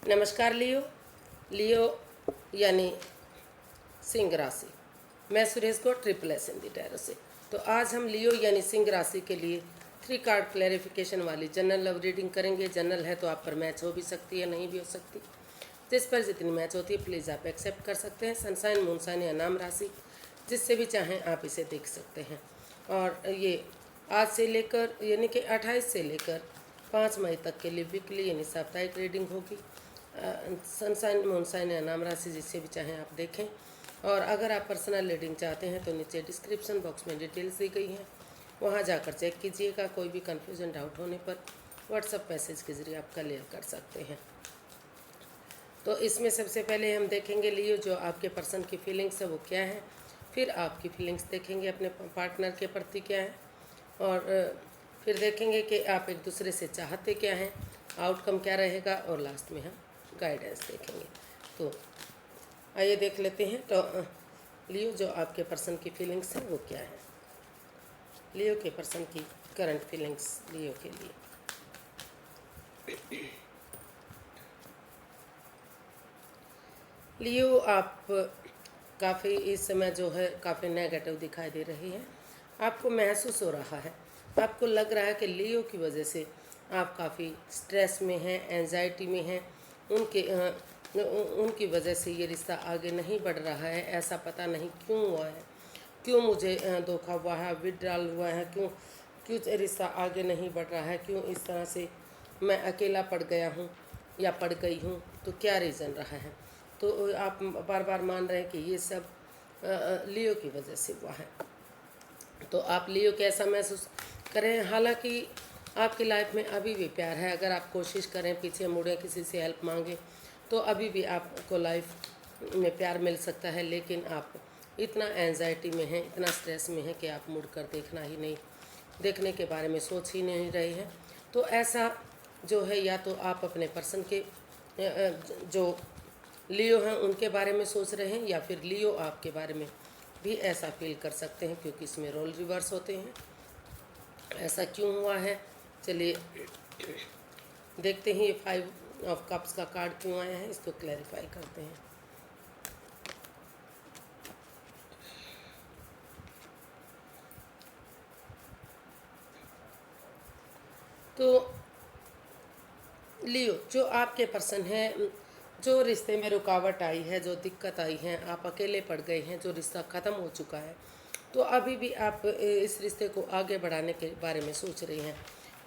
नमस्कार लियो। लियो यानी सिंह राशि। मैं सुरेश को ट्रिपल एस हिंदी टैरो से। तो आज हम लियो यानी सिंह राशि के लिए 3 कार्ड क्लैरिफिकेशन वाली जनरल लव रीडिंग करेंगे। जनरल है तो आप पर मैच हो भी सकती है, नहीं भी हो सकती। जिस पर जितनी मैच होती है प्लीज़ आप एक्सेप्ट कर सकते हैं। सनसाइन, मूनसाइन या नाम राशि जिससे भी चाहें आप इसे देख सकते हैं। और ये आज से लेकर यानी कि 28 से लेकर 5 मई तक के लिए वीकली यानी साप्ताहिक रीडिंग होगी। सनसाइन, मूनसाइन या नाम राशि जिससे भी चाहें आप देखें। और अगर आप पर्सनल रीडिंग चाहते हैं तो नीचे डिस्क्रिप्शन बॉक्स में डिटेल्स दी गई हैं, वहां जाकर चेक कीजिएगा। कोई भी कन्फ्यूजन, डाउट होने पर व्हाट्सएप मैसेज के ज़रिए आप क्लियर कर सकते हैं। तो इसमें सबसे पहले हम देखेंगे लियो जो आपके पर्सन की फीलिंग्स है वो क्या है। फिर आपकी फीलिंग्स देखेंगे अपने पार्टनर के प्रति क्या है। और फिर देखेंगे कि आप एक दूसरे से चाहते क्या हैं, आउटकम क्या रहेगा। और लास्ट में हम गाइडेंस देखेंगे। तो आइए देख लेते हैं। तो लियो जो आपके पर्सन की फीलिंग्स हैं वो क्या है। लियो के पर्सन की करंट फीलिंग्स लियो के लिए। लियो आप काफ़ी इस समय जो है काफ़ी नेगेटिव दिखाई दे रही है। आपको महसूस हो रहा है, आपको लग रहा है कि लियो की वजह से आप काफ़ी स्ट्रेस में हैं, एंजाइटी में हैं। उनकी वजह से ये रिश्ता आगे नहीं बढ़ रहा है। ऐसा पता नहीं क्यों हुआ है, क्यों मुझे धोखा हुआ है, विड्रॉल हुआ है, क्यों क्यों रिश्ता आगे नहीं बढ़ रहा है, क्यों इस तरह से मैं अकेला पड़ गया हूँ या पड़ गई हूँ। तो क्या रीज़न रहा है। तो आप बार बार मान रहे हैं कि ये सब लियो की वजह से हुआ है। तो आप लियो कैसा महसूस करें। हालांकि आपकी लाइफ में अभी भी प्यार है। अगर आप कोशिश करें, पीछे मुड़ें, किसी से हेल्प मांगें तो अभी भी आपको लाइफ में प्यार मिल सकता है। लेकिन आप इतना एंजाइटी में हैं, इतना स्ट्रेस में हैं कि आप मुड़ कर देखने के बारे में सोच ही नहीं रहे हैं। तो ऐसा जो है, या तो आप अपने पर्सन के जो लियो हैं उनके बारे में सोच रहे हैं, या फिर लियो आपके बारे में भी ऐसा फील कर सकते हैं, क्योंकि इसमें रोल रिवर्स होते हैं। ऐसा क्यों हुआ है, चलिए देखते हैं। ये 5 ऑफ कप्स का कार्ड क्यों आया है, इसको क्लैरिफाई करते हैं। तो लियो जो आपके पर्सन है, जो रिश्ते में रुकावट आई है, जो दिक्कत आई है, आप अकेले पड़ गए हैं, जो रिश्ता ख़त्म हो चुका है, तो अभी भी आप इस रिश्ते को आगे बढ़ाने के बारे में सोच रही हैं।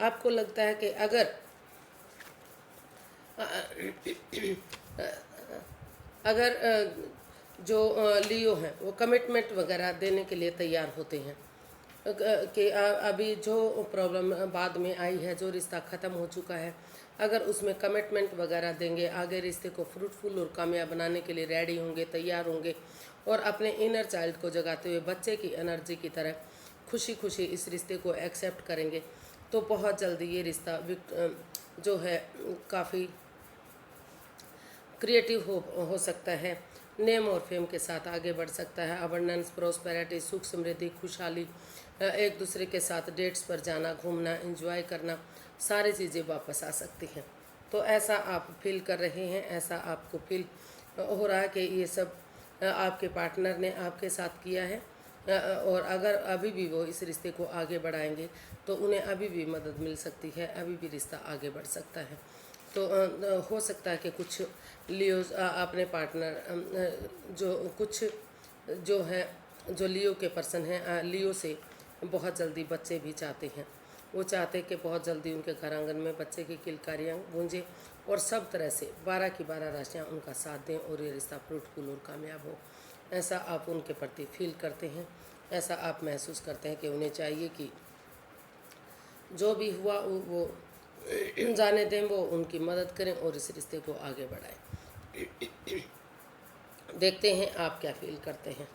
आपको लगता है कि अगर जो लियो हैं वो कमिटमेंट वगैरह देने के लिए तैयार होते हैं कि अभी जो प्रॉब्लम बाद में आई है, जो रिश्ता ख़त्म हो चुका है, अगर उसमें कमिटमेंट वगैरह देंगे, आगे रिश्ते को फ्रूटफुल और कामयाब बनाने के लिए रेडी होंगे, तैयार होंगे, और अपने इनर चाइल्ड को जगाते हुए बच्चे की एनर्जी की तरह खुशी खुशी इस रिश्ते को एक्सेप्ट करेंगे, तो बहुत जल्दी ये रिश्ता जो है काफ़ी क्रिएटिव हो सकता है, नेम और फेम के साथ आगे बढ़ सकता है। अबंडेंस, प्रोस्पेरिटी, सुख, समृद्धि, खुशहाली, एक दूसरे के साथ डेट्स पर जाना, घूमना, एंजॉय करना, सारी चीज़ें वापस आ सकती हैं। तो ऐसा आप फील कर रहे हैं, ऐसा आपको फील हो रहा है कि ये सब आपके पार्टनर ने आपके साथ किया है। और अगर अभी भी वो इस रिश्ते को आगे बढ़ाएंगे तो उन्हें अभी भी मदद मिल सकती है, अभी भी रिश्ता आगे बढ़ सकता है। तो हो सकता है कि कुछ लियो अपने पार्टनर जो है, जो लियो के पर्सन हैं, लियो से बहुत जल्दी बच्चे भी चाहते हैं। वो चाहते हैं कि बहुत जल्दी उनके घर आंगन में बच्चे की किलकारियाँ गूंजे और सब तरह से 12 की 12 राशियाँ उनका साथ दें और ये रिश्ता फ्रूटफुल और कामयाब हो। ऐसा आप उनके प्रति फील करते हैं, ऐसा आप महसूस करते हैं कि उन्हें चाहिए कि जो भी हुआ वो जाने दें, वो उनकी मदद करें और इस रिश्ते को आगे बढ़ाएं। देखते हैं आप क्या फील करते हैं।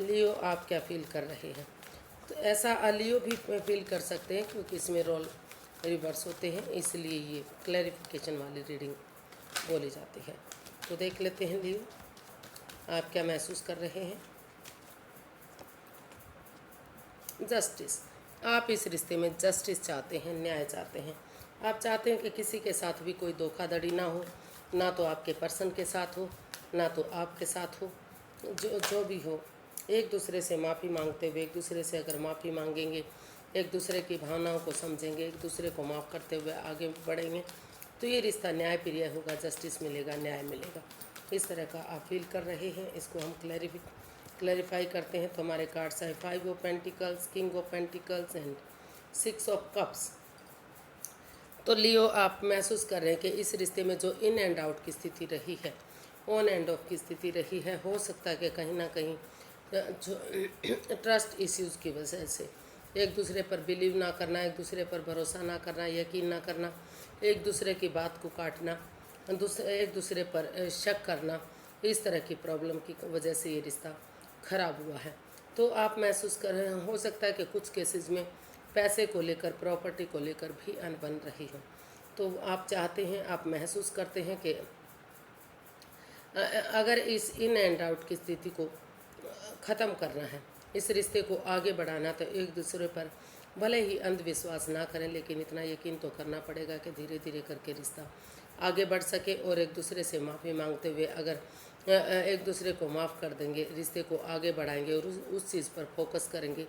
लियो आप क्या फील कर रहे हैं। तो ऐसा लियो भी फील कर सकते हैं, क्योंकि इसमें रोल रिवर्स होते हैं, इसलिए ये क्लैरिफिकेशन वाली रीडिंग बोली जाती है। तो देख लेते हैं लियो आप क्या महसूस कर रहे हैं। जस्टिस, आप इस रिश्ते में जस्टिस चाहते हैं, न्याय चाहते हैं। आप चाहते हैं कि किसी के साथ भी कोई धोखाधड़ी ना हो, ना तो आपके पर्सन के साथ हो, ना तो आपके साथ हो। जो भी हो, एक दूसरे से माफ़ी मांगते हुए, एक दूसरे से अगर माफ़ी मांगेंगे, एक दूसरे की भावनाओं को समझेंगे, एक दूसरे को माफ़ करते हुए आगे बढ़ेंगे, तो ये रिश्ता न्यायप्रिय होगा, जस्टिस मिलेगा, न्याय मिलेगा। इस तरह का आप फील कर रहे हैं। इसको हम क्लैरिफाई करते हैं। तो हमारे कार्ड्स हैं 5 of pentacles, king of pentacles and 6 of cups. तो लियो, आप महसूस कर रहे हैं कि इस रिश्ते में जो इन एंड आउट की स्थिति रही है, ऑन एंड ऑफ की स्थिति रही है, हो सकता है कि कहीं ना कहीं जो ट्रस्ट इश्यूज़ की वजह से एक दूसरे पर बिलीव ना करना, एक दूसरे पर भरोसा ना करना, यकीन ना करना, एक दूसरे की बात को काटना, एक दूसरे पर शक करना, इस तरह की प्रॉब्लम की वजह से ये रिश्ता खराब हुआ है। तो आप महसूस कर रहे हैं, हो सकता है कि कुछ केसेस में पैसे को लेकर, प्रॉपर्टी को लेकर भी अनबन रही हो। तो आप चाहते हैं, आप महसूस करते हैं कि अगर इस इन एंड आउट की स्थिति को ख़त्म करना है, इस रिश्ते को आगे बढ़ाना, तो एक दूसरे पर भले ही अंधविश्वास ना करें, लेकिन इतना यकीन तो करना पड़ेगा कि धीरे धीरे करके रिश्ता आगे बढ़ सके। और एक दूसरे से माफ़ी मांगते हुए अगर एक दूसरे को माफ़ कर देंगे, रिश्ते को आगे बढ़ाएंगे और उस चीज़ पर फोकस करेंगे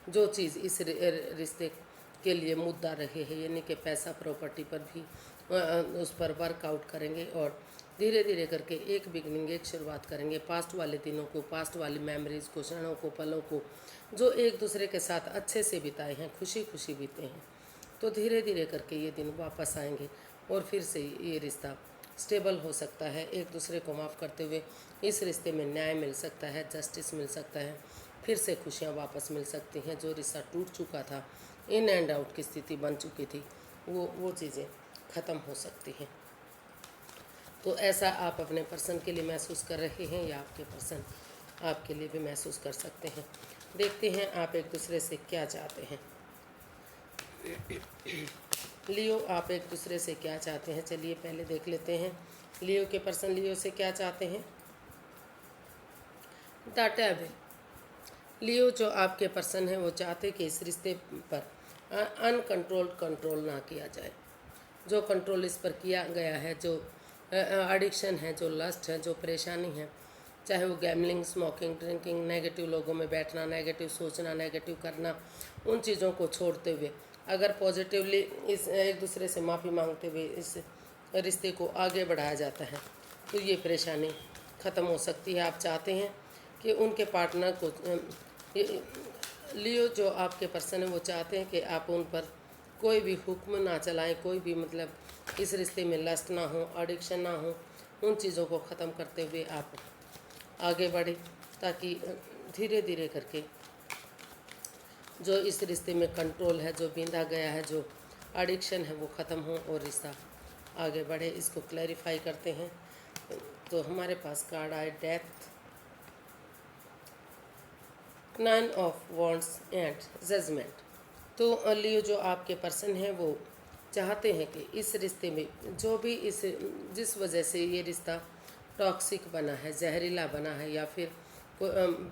जो चीज़ इस रिश्ते के लिए मुद्दा रहे हैं, यानी कि पैसा, प्रॉपर्टी पर भी उस पर वर्कआउट करेंगे और धीरे धीरे करके एक बिगनिंग, एक शुरुआत करेंगे। पास्ट वाले दिनों को, पास्ट वाली मेमोरीज़ को, क्षणों को, पलों को जो एक दूसरे के साथ अच्छे से बिताए हैं, खुशी खुशी बीते हैं, तो धीरे धीरे करके ये दिन वापस आएंगे और फिर से ये रिश्ता स्टेबल हो सकता है। एक दूसरे को माफ़ करते हुए इस रिश्ते में न्याय मिल सकता है, जस्टिस मिल सकता है, फिर से खुशियाँ वापस मिल सकती हैं। जो रिश्ता टूट चुका था, इन एंड आउट की स्थिति बन चुकी थी, वो चीज़ें ख़त्म हो सकती हैं। तो ऐसा आप अपने पर्सन के लिए महसूस कर रहे हैं या आपके पर्सन आपके लिए भी महसूस कर सकते हैं। देखते हैं आप एक दूसरे से क्या चाहते हैं। लियो, आप एक दूसरे से क्या चाहते हैं, चलिए पहले देख लेते हैं लियो के पर्सन लियो से क्या चाहते हैं। The devil. लियो, जो आपके पर्सन हैं वो चाहते कि इस रिश्ते पर अनकंट्रोल्ड कंट्रोल ना किया जाए। जो कंट्रोल इस पर किया गया है, जो एडिक्शन है, जो लस्ट है, जो परेशानी है, चाहे वो गैमलिंग, स्मोकिंग, ड्रिंकिंग, नेगेटिव लोगों में बैठना, नेगेटिव सोचना, नेगेटिव करना, उन चीज़ों को छोड़ते हुए अगर पॉजिटिवली इस एक दूसरे से माफ़ी मांगते हुए इस रिश्ते को आगे बढ़ाया जाता है, तो ये परेशानी ख़त्म हो सकती है। आप चाहते हैं कि उनके पार्टनर को लियो, जो आपके पर्सन है वो चाहते हैं कि आप उन पर कोई भी हुक्म ना चलाएं, कोई भी मतलब इस रिश्ते में लस्ट ना हो, एडिक्शन ना हो, उन चीज़ों को ख़त्म करते हुए आप आगे बढ़े, ताकि धीरे धीरे करके जो इस रिश्ते में कंट्रोल है, जो बींधा गया है, जो एडिक्शन है, वो ख़त्म हो और रिश्ता आगे बढ़े। इसको क्लैरिफाई करते हैं। तो हमारे पास कार्ड आए death, 9 of wands and judgment. तो लियो, जो आपके पर्सन हैं वो चाहते हैं कि इस रिश्ते में जो भी जिस वजह से ये रिश्ता टॉक्सिक बना है, जहरीला बना है, या फिर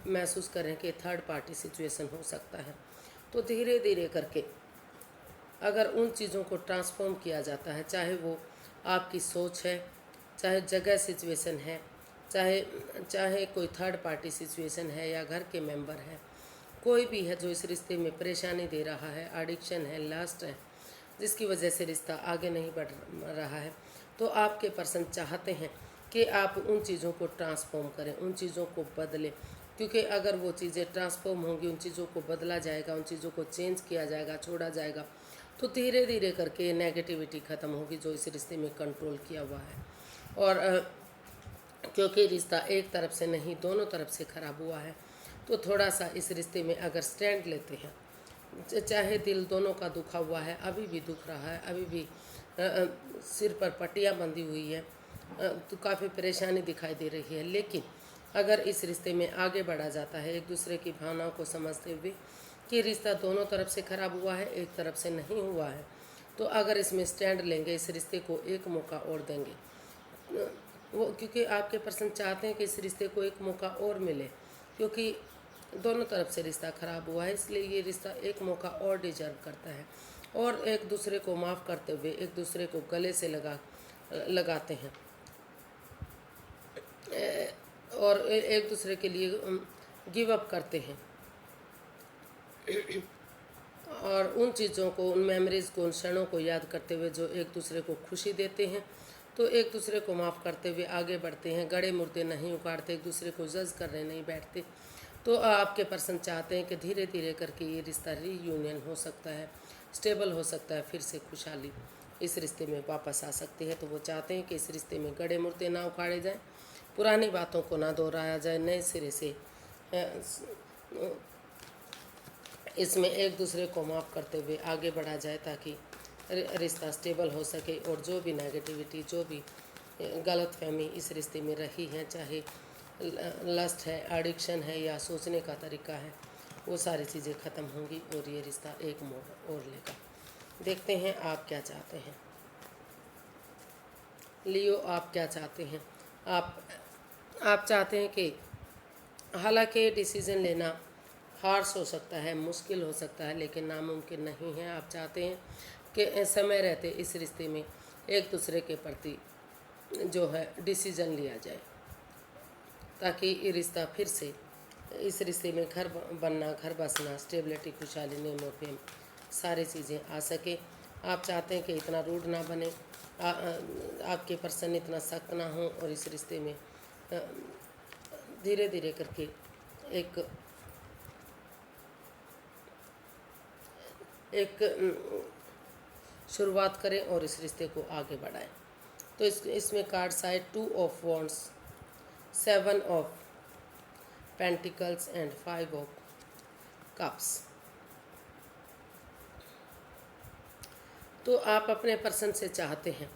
महसूस करें कि थर्ड पार्टी सिचुएशन हो सकता है, तो धीरे धीरे करके अगर उन चीज़ों को ट्रांसफॉर्म किया जाता है, चाहे वो आपकी सोच है, चाहे जगह सिचुएशन है, चाहे कोई थर्ड पार्टी सिचुएशन है, या घर के मेंबर है, कोई भी है जो इस रिश्ते में परेशानी दे रहा है, एडिक्शन है, लास्ट है, जिसकी वजह से रिश्ता आगे नहीं बढ़ रहा है, तो आपके पर्सन चाहते हैं कि आप उन चीज़ों को ट्रांसफॉर्म करें, उन चीज़ों को बदलें, क्योंकि अगर वो चीज़ें ट्रांसफॉर्म होंगी, उन चीज़ों को बदला जाएगा, उन चीज़ों को चेंज किया जाएगा, छोड़ा जाएगा, तो धीरे धीरे करके नेगेटिविटी ख़त्म होगी जो इस रिश्ते में कंट्रोल किया हुआ है। और क्योंकि रिश्ता एक तरफ से नहीं, दोनों तरफ से ख़राब हुआ है, तो थोड़ा सा इस रिश्ते में अगर स्टैंड लेते हैं, चाहे दिल दोनों का दुखा हुआ है, अभी भी दुख रहा है, अभी भी सिर पर पट्टियाँ बंधी हुई है, तो काफ़ी परेशानी दिखाई दे रही है, लेकिन अगर इस रिश्ते में आगे बढ़ा जाता है, एक दूसरे की भावनाओं को समझते हुए कि रिश्ता दोनों तरफ से ख़राब हुआ है, एक तरफ से नहीं हुआ है, तो अगर इसमें स्टैंड लेंगे, इस रिश्ते को एक मौका और देंगे, वो क्योंकि आपके पर्सन चाहते हैं कि इस रिश्ते को एक मौका और मिले, क्योंकि दोनों तरफ से रिश्ता ख़राब हुआ है, इसलिए ये रिश्ता एक मौका और डिजर्व करता है और एक दूसरे को माफ़ करते हुए एक दूसरे को गले से लगाते हैं और एक दूसरे के लिए गिव अप करते हैं और उन चीज़ों को, उन मेमोरीज़ को, उन क्षणों को याद करते हुए जो एक दूसरे को खुशी देते हैं, तो एक दूसरे को माफ़ करते हुए आगे बढ़ते हैं। गड़े मुर्दे नहीं उखाड़ते, एक दूसरे को जज करने नहीं बैठते। तो आपके पर्सन चाहते हैं कि धीरे धीरे करके ये रिश्ता रीयूनियन हो सकता है, स्टेबल हो सकता है, फिर से खुशहाली इस रिश्ते में वापस आ सकती है। तो वो चाहते हैं कि इस रिश्ते में गड़े मुर्दे ना उखाड़े जाएं, पुरानी बातों को ना दोहराया जाए, नए सिरे से इसमें एक दूसरे को माफ़ करते हुए आगे बढ़ा जाए ताकि रिश्ता स्टेबल हो सके और जो भी नेगेटिविटी, जो भी गलतफहमी इस रिश्ते में रही है, चाहे लस्ट है, एडिक्शन है या सोचने का तरीका है, वो सारी चीज़ें ख़त्म होंगी और ये रिश्ता एक मोड़ और लेगा। देखते हैं आप क्या चाहते हैं। लियो, आप क्या चाहते हैं? आप चाहते हैं कि हालांकि डिसीज़न लेना हार्श हो सकता है, मुश्किल हो सकता है, लेकिन नामुमकिन नहीं है। आप चाहते हैं कि समय रहते इस रिश्ते में एक दूसरे के प्रति जो है डिसीज़न लिया जाए ताकि ये रिश्ता फिर से, इस रिश्ते में घर बनना, घर बसना, स्टेबिलिटी, खुशहाली, नेम और फेम सारी चीज़ें आ सके। आप चाहते हैं कि इतना रूड ना बने, आपके पर्सन इतना सख्त ना हो और इस रिश्ते में धीरे धीरे करके एक शुरुआत करें और इस रिश्ते को आगे बढ़ाएं। तो इसमें card side 2 of wands, 7 of pentacles and 5 of cups. तो आप अपने पर्सन से चाहते हैं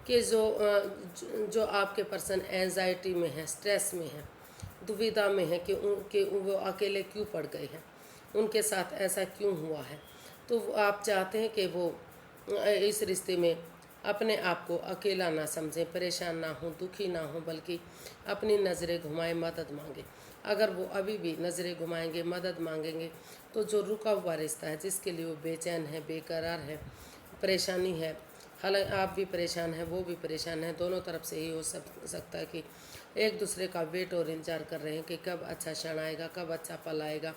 कि जो आपके पर्सन एंजाइटी में है, स्ट्रेस में है, दुविधा में है कि वो अकेले क्यों पड़ गए हैं, उनके साथ ऐसा क्यों हुआ है। तो आप चाहते हैं कि वो इस रिश्ते में अपने आप को अकेला ना समझें, परेशान ना हो, दुखी ना हो, बल्कि अपनी नज़रें घुमाएं, मदद मांगे। अगर वो अभी भी नज़रें घुमाएंगे, मदद मांगेंगे, तो जो रुका हुआ रिश्ता है, जिसके लिए वो बेचैन है, बेकरार है, परेशानी है, हालांकि आप भी परेशान हैं, वो भी परेशान है, दोनों तरफ से ही हो सकता है कि एक दूसरे का वेट और इंतजार कर रहे हैं कि कब अच्छा क्षण आएगा, कब अच्छा पल आएगा,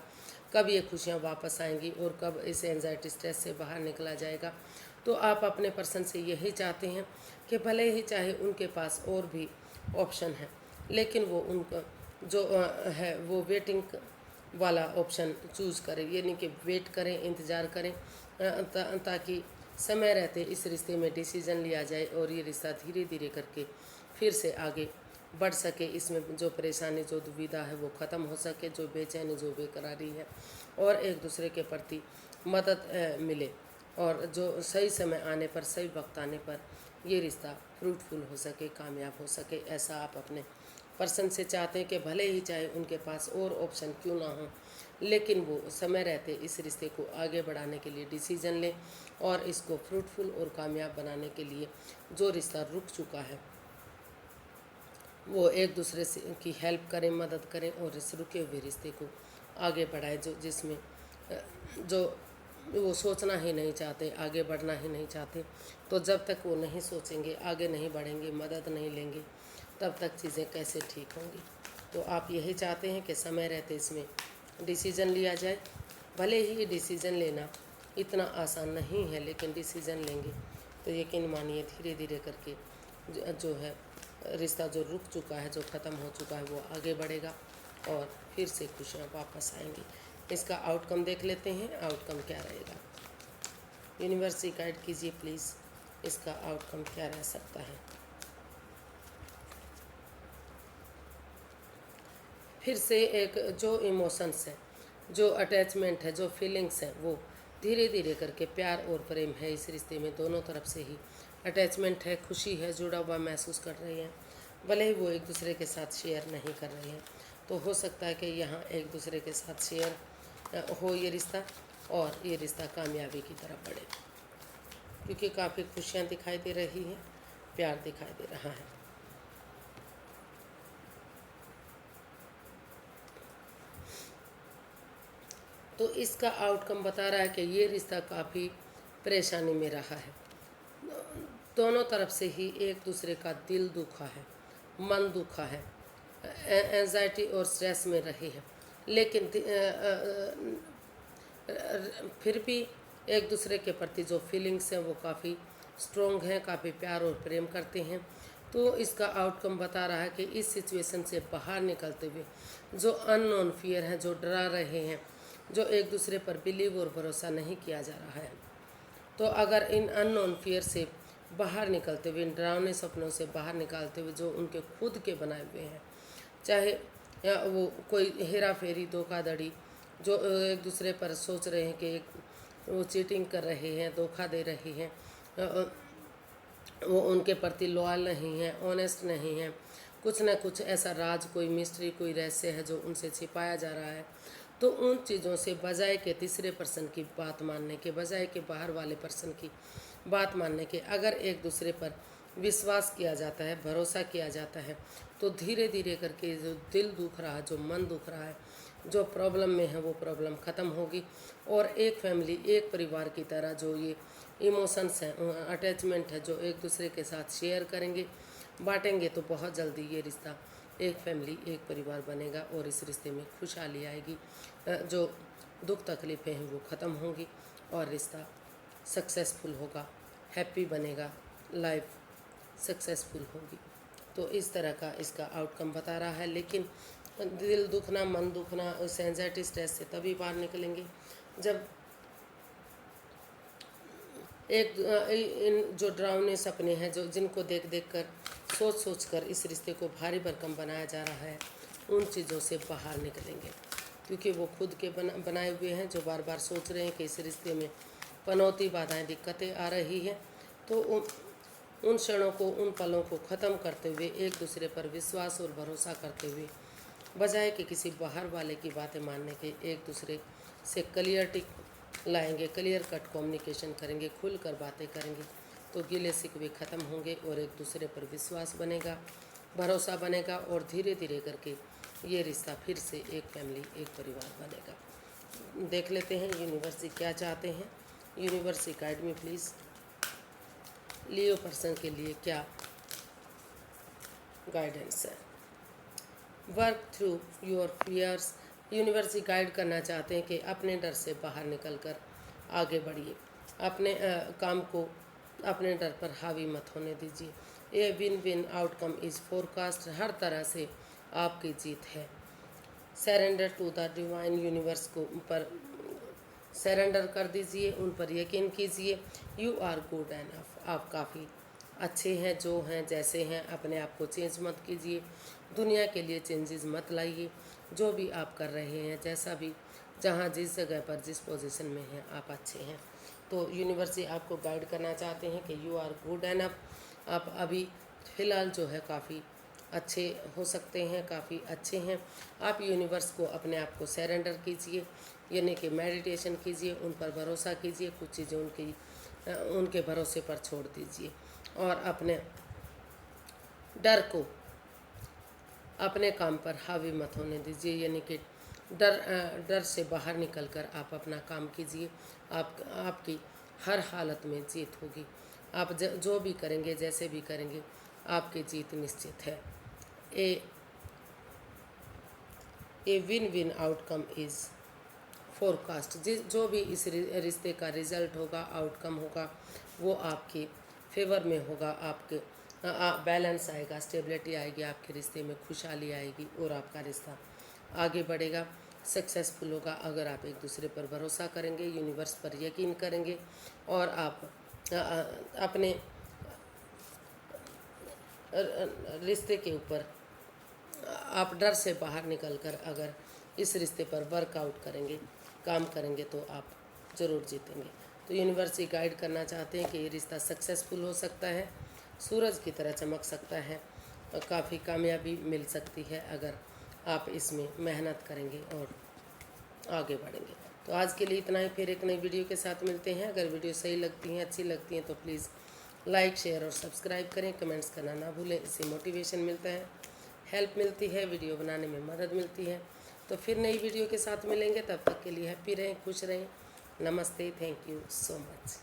कब ये खुशियाँ वापस आएंगी और कब इस एंजाइटी, स्ट्रेस से बाहर निकला जाएगा। तो आप अपने पर्सन से यही चाहते हैं कि भले ही चाहे उनके पास और भी ऑप्शन है, लेकिन वो उनका जो है वो वेटिंग वाला ऑप्शन चूज़ करें, यानी कि वेट करें, इंतज़ार करें, ताकि समय रहते इस रिश्ते में डिसीज़न लिया जाए और ये रिश्ता धीरे धीरे करके फिर से आगे बढ़ सके। इसमें जो परेशानी, जो दुविधा है वो ख़त्म हो सके, जो बेचैनी, जो बेकरारी है, और एक दूसरे के प्रति मदद मिले और जो सही समय आने पर, सही वक्त आने पर ये रिश्ता फ्रूटफुल हो सके, कामयाब हो सके। ऐसा आप अपने पर्सन से चाहते हैं कि भले ही चाहे उनके पास और ऑप्शन क्यों ना हो, लेकिन वो समय रहते इस रिश्ते को आगे बढ़ाने के लिए डिसीज़न लें और इसको फ्रूटफुल और कामयाब बनाने के लिए जो रिश्ता रुक चुका है वो एक दूसरे से की हेल्प करें, मदद करें और इस रुके हुए रिश्ते को आगे बढ़ाएं, जिसमें जो वो सोचना ही नहीं चाहते, आगे बढ़ना ही नहीं चाहते। तो जब तक वो नहीं सोचेंगे, आगे नहीं बढ़ेंगे, मदद नहीं लेंगे, तब तक चीज़ें कैसे ठीक होंगी। तो आप यही चाहते हैं कि समय रहते इसमें डिसीज़न लिया जाए। भले ही डिसीज़न लेना इतना आसान नहीं है, लेकिन डिसीज़न लेंगे तो यकीन मानिए धीरे धीरे करके जो है रिश्ता जो रुक चुका है, जो ख़त्म हो चुका है, वो आगे बढ़ेगा और फिर से खुशियाँ वापस आएंगी। इसका आउटकम देख लेते हैं, आउटकम क्या रहेगा। यूनिवर्स ही गाइड कीजिए प्लीज़, इसका आउटकम क्या रह सकता है। फिर से एक जो इमोशंस है, जो अटैचमेंट है, जो फीलिंग्स हैं, वो धीरे धीरे करके प्यार और प्रेम है इस रिश्ते में, दोनों तरफ से ही अटैचमेंट है, खुशी है, जुड़ा हुआ महसूस कर रहे हैं। भले ही वो एक दूसरे के साथ शेयर नहीं कर रहे हैं, तो हो सकता है कि यहाँ एक दूसरे के साथ शेयर हो ये रिश्ता और ये रिश्ता कामयाबी की तरफ बढ़े, क्योंकि काफ़ी खुशियाँ दिखाई दे रही हैं, प्यार दिखाई दे रहा है। तो इसका आउटकम बता रहा है कि ये रिश्ता काफ़ी परेशानी में रहा है, दोनों तरफ से ही एक दूसरे का दिल दुखा है, मन दुखा है, एंजाइटी और स्ट्रेस में रहे हैं, लेकिन फिर भी एक दूसरे के प्रति जो फीलिंग्स हैं वो काफ़ी स्ट्रॉन्ग हैं, काफ़ी प्यार और प्रेम करते हैं। तो इसका आउटकम बता रहा है कि इस सिचुएशन से बाहर निकलते हुए जो अननोन फियर हैं, जो डरा रहे हैं, जो एक दूसरे पर बिलीव और भरोसा नहीं किया जा रहा है, तो अगर इन अननोन फियर से बाहर निकलते हुए, इन डरावने सपनों से बाहर निकालते हुए जो उनके खुद के बनाए हुए हैं, चाहे वो कोई हेरा फेरी, धोखाधड़ी, जो एक दूसरे पर सोच रहे हैं कि वो चीटिंग कर रहे हैं, धोखा दे रहे हैं, वो उनके प्रति लॉयल नहीं है, ऑनेस्ट नहीं है, कुछ ना कुछ ऐसा राज, कोई मिस्ट्री, कोई रहस्य है जो उनसे छिपाया जा रहा है, तो उन चीज़ों से बजाय के तीसरे पर्सन की बात मानने के, बजाय के बाहर वाले पर्सन की बात मानने के, अगर एक दूसरे पर विश्वास किया जाता है, भरोसा किया जाता है, तो धीरे धीरे करके जो दिल दुख रहा है, जो मन दुख रहा है, जो प्रॉब्लम में है वो प्रॉब्लम ख़त्म होगी। और एक फैमिली, एक परिवार की तरह जो ये इमोशंस हैं, अटैचमेंट है, जो एक दूसरे के साथ शेयर करेंगे, बांटेंगे, तो बहुत जल्दी ये रिश्ता एक फैमिली, एक परिवार बनेगा और इस रिश्ते में खुशहाली आएगी, जो दुख तकलीफ़ें हैं वो ख़त्म होंगी और रिश्ता सक्सेसफुल होगा, हैप्पी बनेगा, लाइफ सक्सेसफुल होगी। तो इस तरह का इसका आउटकम बता रहा है। लेकिन दिल दुखना, मन दुखना, उस एंजाइटी, स्ट्रेस से तभी बाहर निकलेंगे जब इन जो डरावने सपने हैं, जो जिनको देख देख कर, सोच सोच कर इस रिश्ते को भारी भरकम बनाया जा रहा है, उन चीज़ों से बाहर निकलेंगे, क्योंकि वो खुद के बनाए हुए हैं, जो बार बार सोच रहे हैं कि इस रिश्ते में पनौती, बाधाएं, दिक्कतें आ रही हैं। तो उन क्षणों को, उन पलों को ख़त्म करते हुए, एक दूसरे पर विश्वास और भरोसा करते हुए, बजाय कि किसी बाहर वाले की बातें मानने के, एक दूसरे से क्लियरिटी लाएंगे, क्लियर कट कम्युनिकेशन करेंगे, खुल कर बातें करेंगे, तो गिले शिकवे ख़त्म होंगे और एक दूसरे पर विश्वास बनेगा, भरोसा बनेगा और धीरे धीरे करके ये रिश्ता फिर से एक फैमिली, एक परिवार बनेगा। देख लेते हैं यूनिवर्स जी क्या चाहते हैं। Universe ji guide me please, Leo person के लिए क्या गाइडेंस है। Work through your fears, universe ही गाइड करना चाहते हैं कि अपने डर से बाहर निकलकर आगे बढ़िए, अपने काम को अपने डर पर हावी मत होने दीजिए। ये win win outcome is forecast, हर तरह से आपकी जीत है। Surrender to the divine, universe को पर सरेंडर कर दीजिए, उन पर यकीन कीजिए। यू आर गुड एनफ, आप काफ़ी अच्छे हैं जो हैं, जैसे हैं। अपने आप को चेंज मत कीजिए, दुनिया के लिए चेंजेस मत लाइए। जो भी आप कर रहे हैं, जैसा भी, जहाँ जिस जगह पर, जिस पोजीशन में हैं, आप अच्छे हैं। तो यूनिवर्स ही आपको गाइड करना चाहते हैं कि यू आर गुड एनफ, आप अभी फ़िलहाल जो है काफ़ी अच्छे हो सकते हैं, काफ़ी अच्छे हैं। आप यूनिवर्स को, अपने आप को सरेंडर कीजिए, यानी कि मेडिटेशन कीजिए, उन पर भरोसा कीजिए, कुछ चीज़ें उनके भरोसे पर छोड़ दीजिए और अपने डर को अपने काम पर हावी मत होने दीजिए, यानी कि डर से बाहर निकलकर आप अपना काम कीजिए। आपकी हर हालत में जीत होगी। आप जो भी करेंगे, जैसे भी करेंगे, आपकी जीत निश्चित है। A win win outcome is forecast, जो भी इस रिश्ते का रिज़ल्ट होगा, आउटकम होगा, वो आपके फेवर में होगा। आपके बैलेंस आएगा, स्टेबिलिटी आएगी, आपके रिश्ते में खुशहाली आएगी और आपका रिश्ता आगे बढ़ेगा, सक्सेसफुल होगा। अगर आप एक दूसरे पर भरोसा करेंगे, यूनिवर्स पर यकीन करेंगे और आप अपने रिश्ते के ऊपर आप डर से बाहर निकलकर अगर इस रिश्ते पर वर्कआउट करेंगे, काम करेंगे, तो आप ज़रूर जीतेंगे। तो यूनिवर्स ये गाइड करना चाहते हैं कि ये रिश्ता सक्सेसफुल हो सकता है, सूरज की तरह चमक सकता है और काफ़ी कामयाबी मिल सकती है अगर आप इसमें मेहनत करेंगे और आगे बढ़ेंगे। तो आज के लिए इतना ही, फिर एक नई वीडियो के साथ मिलते हैं। अगर वीडियो सही लगती हैं, अच्छी लगती हैं, तो प्लीज़ लाइक, शेयर और सब्सक्राइब करें। कमेंट्स करना ना भूलें, इससे मोटिवेशन मिलता है, हेल्प मिलती है, वीडियो बनाने में मदद मिलती है। तो फिर नई वीडियो के साथ मिलेंगे, तब तक के लिए हैप्पी रहें, खुश रहें। नमस्ते, थैंक यू सो मच।